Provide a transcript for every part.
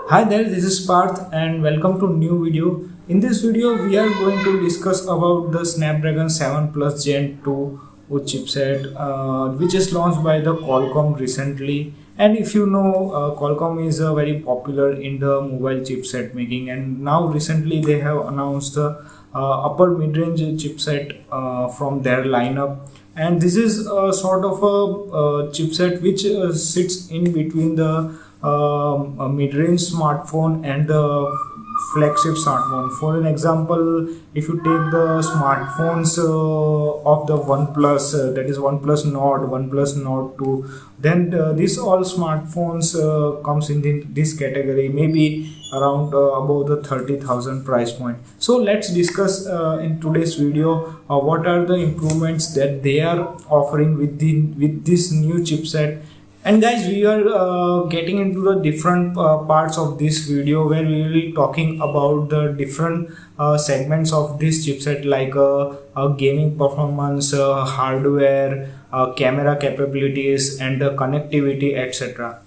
Hi there, this is Parth and welcome to new video. In this video, we are going to discuss about the Snapdragon 7 Plus Gen 2 chipset, which is launched by the Qualcomm recently. And if you know, Qualcomm is very popular in the mobile chipset making, and now recently they have announced the upper mid-range chipset from their lineup. And this is sort of a chipset which sits in between the a mid-range smartphone and the flagship smartphone. For an example, if you take the smartphones of the OnePlus, that is OnePlus Nord, OnePlus Nord 2, then these all smartphones comes in this category, maybe around above the 30,000 price point. So let's discuss in today's video what are the improvements that they are offering with this new chipset. And guys, we are getting into the different parts of this video where we will be talking about the different segments of this chipset, like gaming performance, hardware, camera capabilities, and the connectivity, etc.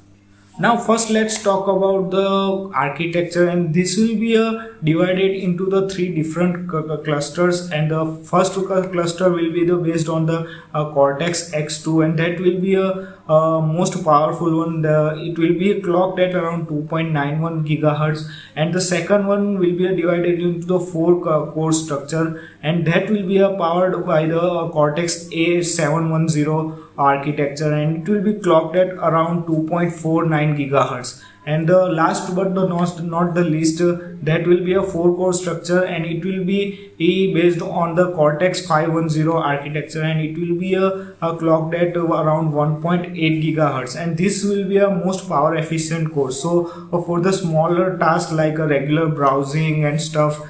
Now first let's talk about the architecture, and this will be divided into the three different clusters, and the first cluster will be based on the Cortex X2, and that will be a most powerful one. It will be clocked at around 2.91 gigahertz, and the second one will be divided into the four core structure, and that will be powered by the Cortex A710 architecture, and it will be clocked at around 2.49 gigahertz. And the last but not the least, that will be a 4-core structure, and it will be based on the Cortex 510 architecture, and it will be clocked at around 1.8 gigahertz, and this will be a most power efficient core. So for the smaller tasks like a regular browsing and stuff,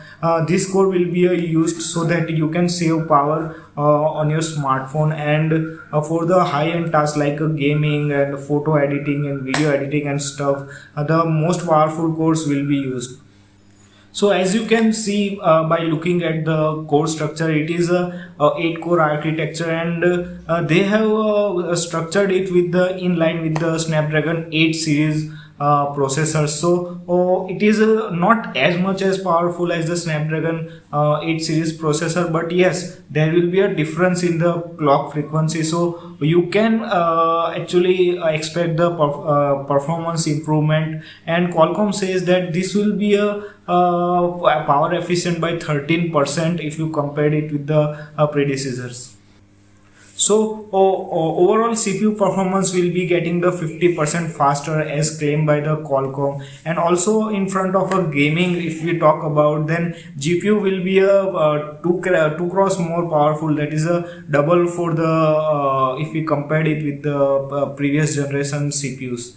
this core will be used so that you can save power on your smartphone, and for the high-end tasks like gaming and photo editing and video editing and stuff, the most powerful cores will be used. So as you can see by looking at the core structure, it is a 8-core architecture, and they have structured it with in line with the Snapdragon 8 series processor. So it is not as much as powerful as the Snapdragon 8 series processor, but yes, there will be a difference in the clock frequency, so you can actually expect the performance improvement. And Qualcomm says that this will be a power efficient by 13% if you compare it with the predecessors. So overall CPU performance will be getting the 50% faster as claimed by the Qualcomm, and also in front of a gaming, if we talk about, then GPU will be a 2 cross more powerful, that is a double for the if we compared it with the previous generation CPUs.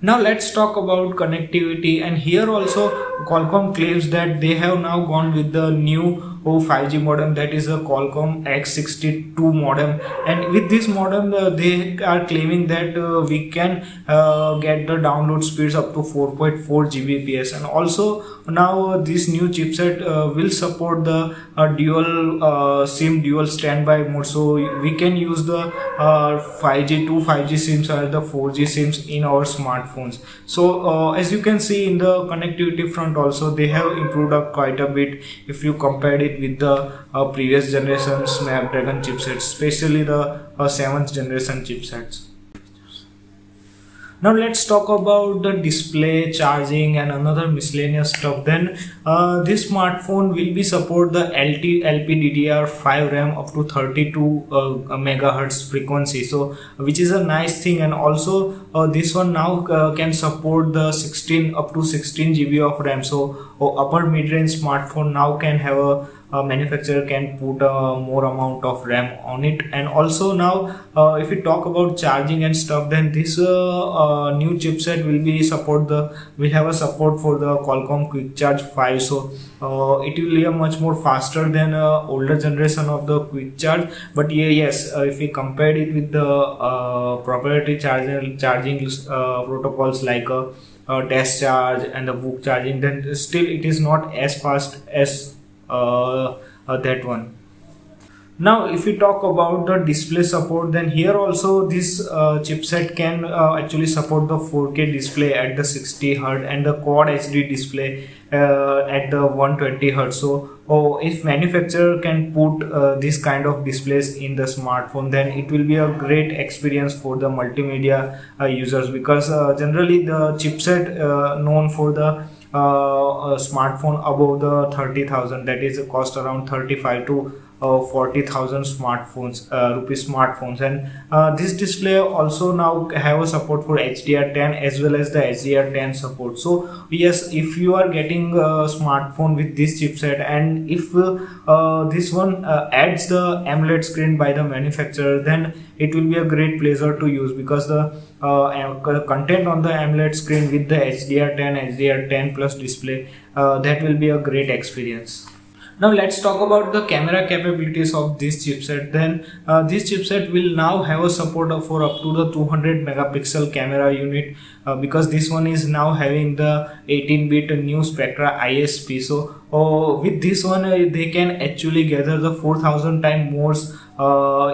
Now let's talk about connectivity, and here also Qualcomm claims that they have now gone with the new 5G modem, that is a Qualcomm X62 modem, and with this modem they are claiming that we can get the download speeds up to 4.4 Gbps, and also now this new chipset will support the dual SIM dual standby mode, so we can use the 5G SIMs or the 4G SIMs in our smartphones. So as you can see in the connectivity front also, they have improved up quite a bit if you compare it with the previous generation Snapdragon chipsets, especially the 7th generation chipsets. Now let's talk about the display, charging, and another miscellaneous stuff. Then this smartphone will be support the LPDDR5 RAM up to 32 megahertz frequency, so which is a nice thing. And also this one now can support the 16 up to 16 GB of RAM. So upper mid-range smartphone now can have a manufacturer can put a more amount of RAM on it. And also now if we talk about charging and stuff, then this new chipset will have a support for the Qualcomm Quick Charge 5, so it will be a much more faster than older generation of the Quick Charge. But yes, if we compare it with the proprietary charging protocols like Test Charge and the Book Charging, then still it is not as fast as that one. Now, if we talk about the display support, then here also this chipset can actually support the 4K display at the 60 Hz and the quad HD display at the 120 Hz. So, if manufacturer can put this kind of displays in the smartphone, then it will be a great experience for the multimedia users, because generally the chipset known for the smartphone above the 30,000, that is a cost around 35 to 40,000 smartphones rupees smartphones. And this display also now have a support for HDR10 as well as the HDR10 support. So yes, if you are getting a smartphone with this chipset, and if this one adds the AMOLED screen by the manufacturer, then it will be a great pleasure to use, because the content on the AMOLED screen with the HDR10 plus display, that will be a great experience. Now let's talk about the camera capabilities of this chipset. Then this chipset will now have a support for up to the 200 megapixel camera unit, because this one is now having the 18-bit new Spectra ISP. So with this one they can actually gather the 4,000 times more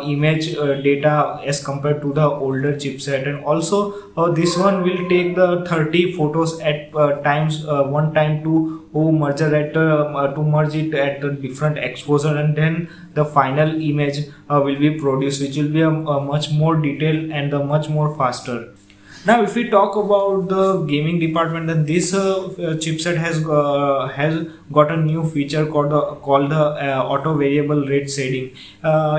image data as compared to the older chipset. And also this one will take the 30 photos at times one time to merge it at the different exposure, and then the final image will be produced, which will be a much more detailed and much more faster. Now, if we talk about the gaming department, then this chipset has got a new feature called the auto variable rate shading,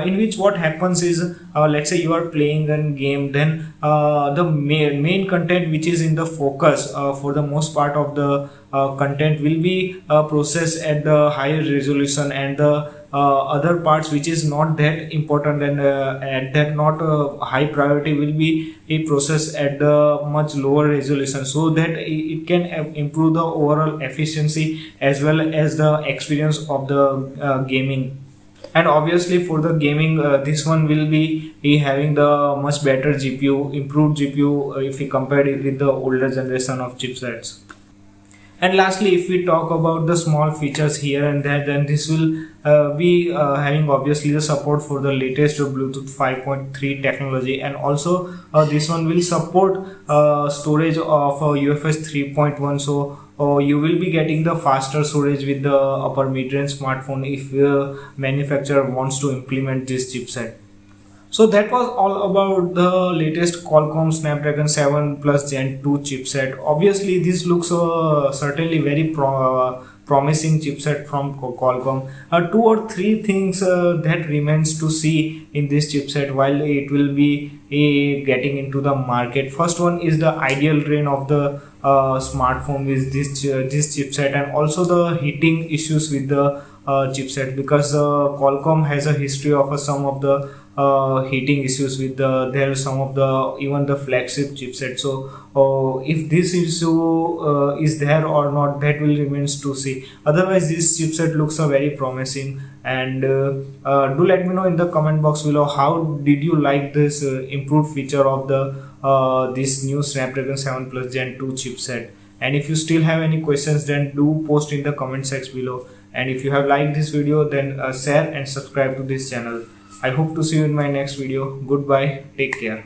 in which what happens is, let's say you are playing a game, then the main content which is in the focus for the most part of the content will be processed at the higher resolution, and the other parts which is not that important and at that not high priority will be a process at the much lower resolution, so that it can improve the overall efficiency as well as the experience of the gaming. And obviously for the gaming, this one will be having the much better GPU, improved GPU, if we compare it with the older generation of chipsets. And lastly, if we talk about the small features here and there, then this will be having obviously the support for the latest Bluetooth 5.3 technology, and also this one will support storage of UFS 3.1. So you will be getting the faster storage with the upper mid-range smartphone if the manufacturer wants to implement this chipset. So that was all about the latest Qualcomm Snapdragon 7 Plus Gen 2 chipset. Obviously, this looks certainly very promising chipset from Qualcomm. Two or three things that remains to see in this chipset while it will be getting into the market. First one is the ideal range of the smartphone with this chipset, and also the heating issues with the chipset, because Qualcomm has a history of some of the heating issues with there some of the even the flagship chipset. So if this issue is there or not, that will remains to see. Otherwise, this chipset looks very promising. And do let me know in the comment box below, how did you like this improved feature of the this new Snapdragon 7 Plus Gen 2 chipset. And if you still have any questions, then do post in the comment section below. And if you have liked this video, then share and subscribe to this channel. I hope to see you in my next video. Goodbye. Take care.